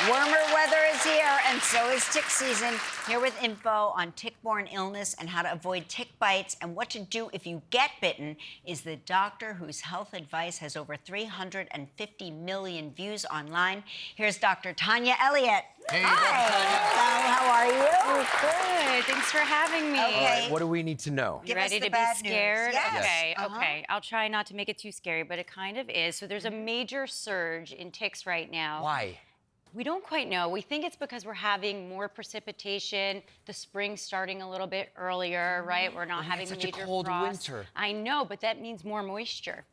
Warmer weather is here, and so is tick season. Here with info on tick-borne illness and how to avoid tick bites and what to do if you get bitten is the doctor whose health advice has over 350 million views online. Here's Dr. Tania Elliot. Hey, Hi. How are you? Oh, good. Thanks for having me. Okay. All right, what do we need to know? Give Ready us the to bad be news. scared? Yes. Okay, Uh-huh. okay. I'll try not to make it too scary, but it kind of is. So there's a major surge in ticks right now. Why? We don't quite know. We think it's because we're having more precipitation. The spring's starting a little bit earlier, right? We're not having such a major cold frost. winter. I know, but that means more moisture.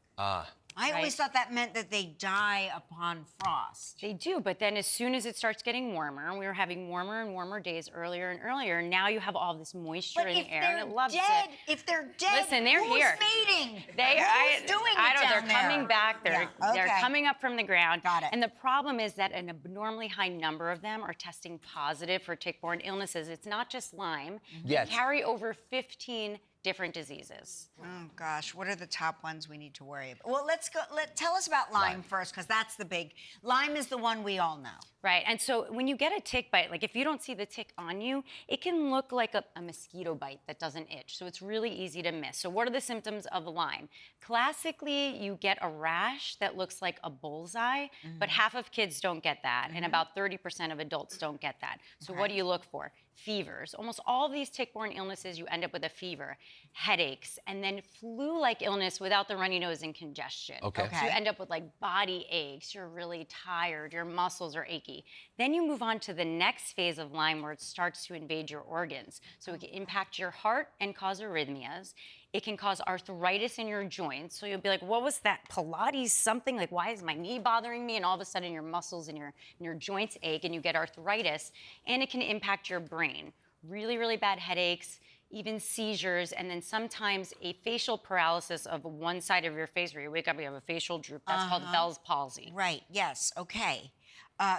I always thought that meant that they die upon frost. They do, but then as soon as it starts getting warmer, and we were having warmer and warmer days earlier and earlier, now you have all this moisture But in if the air, they're and it loves dead, it. if they're dead, Listen, they're who's here. mating? Who's doing it I don't know. down They're coming there? back. They're Okay. coming up from the ground. Got it. And the problem is that an abnormally high number of them are testing positive for tick-borne illnesses. It's not just Lyme. Yes. They carry over 15 different diseases. Oh gosh, what are the top ones we need to worry about? Well, let's go. Tell us about Lyme first, because that's the big. Lyme is the one we all know. Right, and so when you get a tick bite, like if you don't see the tick on you, it can look like a mosquito bite that doesn't itch. So it's really easy to miss. So what are the symptoms of Lyme? Classically, you get a rash that looks like a bullseye, but half of kids don't get that, and about 30% of adults don't get that. So what do you look for? Fevers. Almost all of these tick-borne illnesses, you end up with a fever, headaches, and then flu-like illness without the runny nose and congestion. Okay. So you end up with like body aches, you're really tired, your muscles are achy. Then you move on to the next phase of Lyme where it starts to invade your organs. So it can impact your heart and cause arrhythmias. It can cause arthritis in your joints. So you'll be like, what was that Pilates something? Like, why is my knee bothering me? And all of a sudden your muscles and your joints ache and you get arthritis. And it can impact your brain. Really, really bad headaches, even seizures, and then sometimes a facial paralysis of one side of your face where you wake up, you have a facial droop. That's called Bell's palsy. Right. Yes. Okay.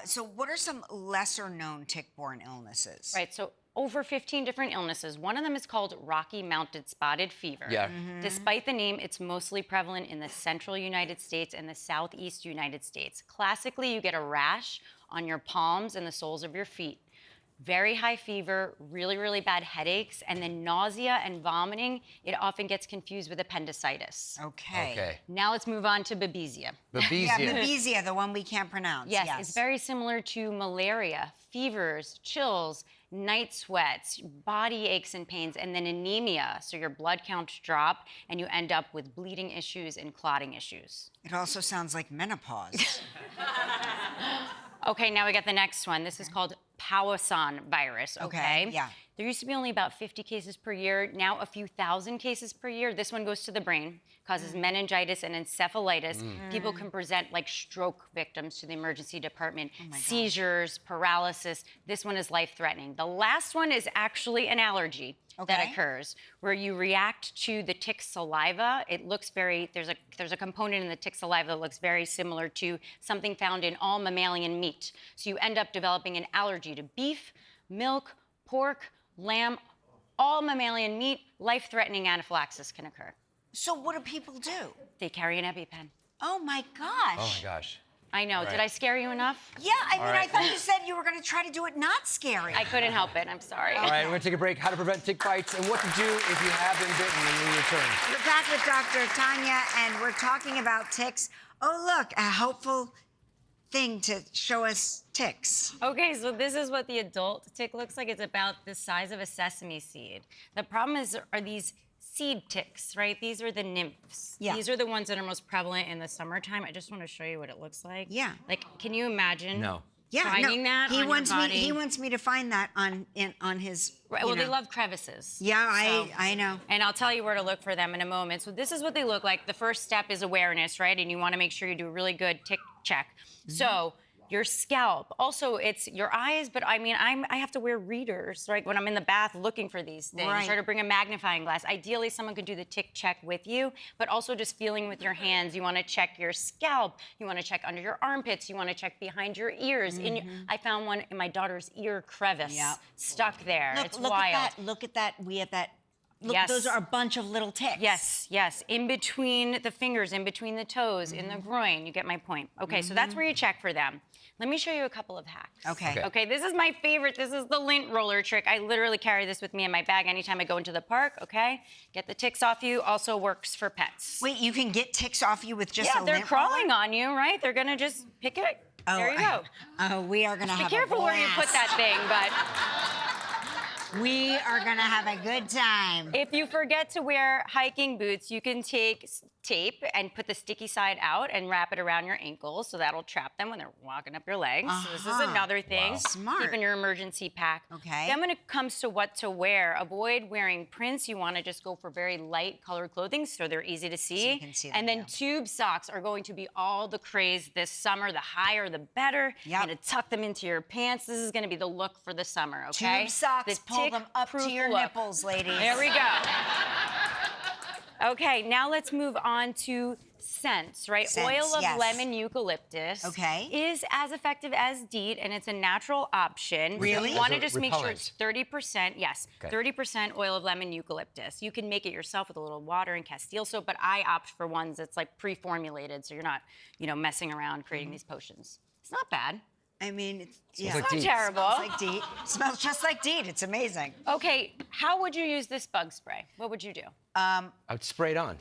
So what are some lesser known tick-borne illnesses? Right, so over 15 different illnesses. One of them is called Rocky Mountain Spotted Fever. Yeah. Despite the name, it's mostly prevalent in the central United States and the southeast United States. Classically, you get a rash on your palms and the soles of your feet. Very high fever, really, really bad headaches, and then nausea and vomiting. It often gets confused with appendicitis. Okay. Okay. Now let's move on to babesia. Babesia. Yeah, babesia, the one we can't pronounce. Yes, it's very similar to malaria, fevers, chills, night sweats, body aches and pains, and then anemia. So your blood counts drop and you end up with bleeding issues and clotting issues. It also sounds like menopause. Okay, now we got the next one. This is called Powassan virus, okay? Yeah. There used to be only about 50 cases per year, now a few thousand cases per year. This one goes to the brain, causes meningitis and encephalitis. People can present like stroke victims to the emergency department, seizures, paralysis. This one is life-threatening. The last one is actually an allergy that occurs where you react to the tick saliva. It looks very, there's a component in the tick saliva that looks very similar to something found in all mammalian meat. So you end up developing an allergy to beef, milk, pork, lamb, all mammalian meat. Life-threatening anaphylaxis can occur. So what do people do? They carry an EpiPen. Oh my gosh. Oh my gosh. I know. Right. Did I scare you enough? Yeah, I mean, I right. thought you said you were going to try to do it not scary. I couldn't help it. I'm sorry. All right, we're gonna take a break. How to prevent tick bites and what to do if you have been bitten when we return. We're back with Dr. Tania, and we're talking about ticks. Oh, look, a helpful thing to show us ticks. Okay, so this is what the adult tick looks like. It's about the size of a sesame seed. The problem is, are these seed ticks, right? These are the nymphs. Yeah. These are the ones that are most prevalent in the summertime. I just want to show you what it looks like. Yeah. Like, can you imagine? No. Yeah, finding that he on wants your body? me. He wants me to find that on his. Right, well, they love crevices. Yeah, So- I know. And I'll tell you where to look for them in a moment. So this is what they look like. The first step is awareness, right? And you want to make sure you do a really good tick check. So your scalp, also it's your eyes, but I mean, I have to wear readers, right? When I'm in the bath looking for these things, Right. try to bring a magnifying glass. Ideally, someone could do the tick check with you, but also just feeling with your hands. You want to check your scalp. You want to check under your armpits. You want to check behind your ears. I found one in my daughter's ear crevice, Yep. stuck there. Look, It's look wild. at that. Look at that. We have that Look, Yes. those are a bunch of little ticks. Yes, yes. In between the fingers, in between the toes, in the groin. You get my point. Okay, so that's where you check for them. Let me show you a couple of hacks. Okay. Okay, this is my favorite. This is the lint roller trick. I literally carry this with me in my bag anytime I go into the park, okay? Get the ticks off you. Also works for pets. Wait, you can get ticks off you with just a Yeah, they're lint crawling roller? on you, right? They're gonna just pick it. There you go. Oh, we are gonna Be have careful a where you put blast. that thing, but We are gonna have a good time. if you forget to wear hiking boots, you can take tape and put the sticky side out and wrap it around your ankles, so that'll trap them when they're walking up your legs. So this is Uh-huh. another thing. Wow. Smart. Keep in your emergency pack. Okay. Then when it comes to what to wear, avoid wearing prints. You want to just go for very light colored clothing so they're easy to see. you can see them, and then yeah. tube socks are going to be all the craze this summer. The higher, the better. Yep. You're going to tuck them into your pants. This is going to be the look for the summer, okay? Tube socks, The pull them up to tick-proof your look. nipples, ladies. There we go. Okay, now let's move on to scents, right? Scents, Oil of yes. lemon eucalyptus Okay. is as effective as DEET, and it's a natural option. Really? You want to As a just make sure it's repellent. 30%, yes, Okay. 30% oil of lemon eucalyptus. You can make it yourself with a little water and Castile soap, but I opt for ones that's like pre-formulated, so you're not, messing around creating these potions. It's not bad. I mean, it's like It's not DEET. terrible. Smells like DEET. Smells just like DEET. It's amazing. Okay, how would you use this bug spray? What would you do? I would spray it on.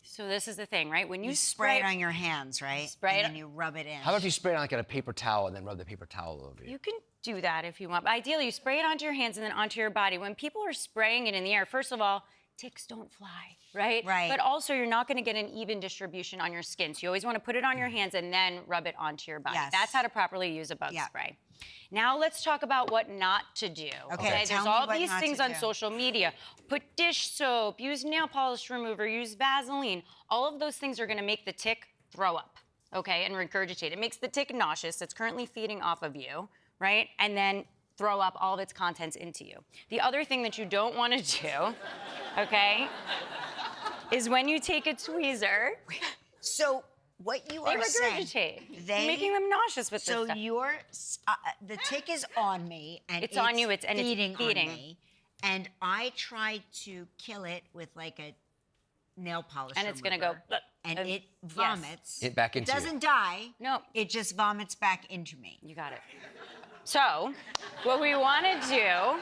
So this is the thing, right? When you, You spray it on your hands, right? Spray it and on- then you rub it in. How about if you spray it on like on a paper towel and then rub the paper towel over you? You can do that if you want. But ideally, you spray it onto your hands and then onto your body. When people are spraying it in the air, first of all, ticks don't fly, right? Right. But also, you're not going to get an even distribution on your skin. So you always want to put it on your hands and then rub it onto your body. Yes. That's how to properly use a bug Yeah. spray. Now let's talk about what not to do. Okay, tell There's me all what these not things to on do. social media. Put dish soap, use nail polish remover, use Vaseline. All of those things are going to make the tick throw up, okay, and regurgitate. It makes the tick nauseous. It's currently feeding off of you, right? And then throw up all of its contents into you. The other thing that you don't want to do, okay, is when you take a tweezer, So what you they are saying? regurgitate. They- You're making them nauseous with this So stuff. the tick is on me, and It's on you, and it's feeding feeding. on me, and I try to kill it with like a nail polish And it's gonna remover, go, and yes. it vomits. It back into you. doesn't die. No. It just vomits back into me. You got it. So, what we want to do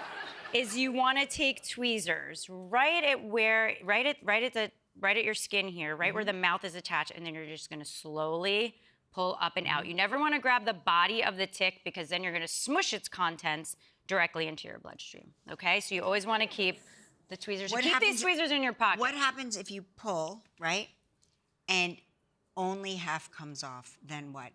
is you want to take tweezers right at your skin here, right where the mouth is attached, and then you're just going to slowly pull up and out. You never want to grab the body of the tick because then you're going to smush its contents directly into your bloodstream. Okay? So you always want to keep the tweezers. What Keep happens- these tweezers in your pocket. What happens if you pull, right, and only half comes off? Then what?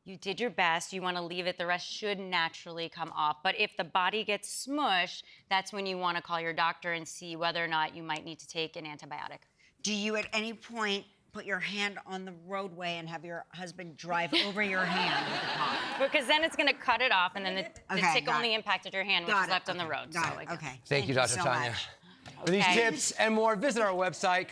You did your best. You want to leave it. The rest should naturally come off. But if the body gets smushed, that's when you want to call your doctor and see whether or not you might need to take an antibiotic. Do you at any point put your hand on the roadway and have your husband drive over your hand with a car? Because then it's going to cut it off, and then the Okay, tick got only it. impacted your hand, which Got is it. left on the Okay, road. got So, it. Okay. Thank you, Dr. so Tanya. much. For these Okay. tips and more, visit our website,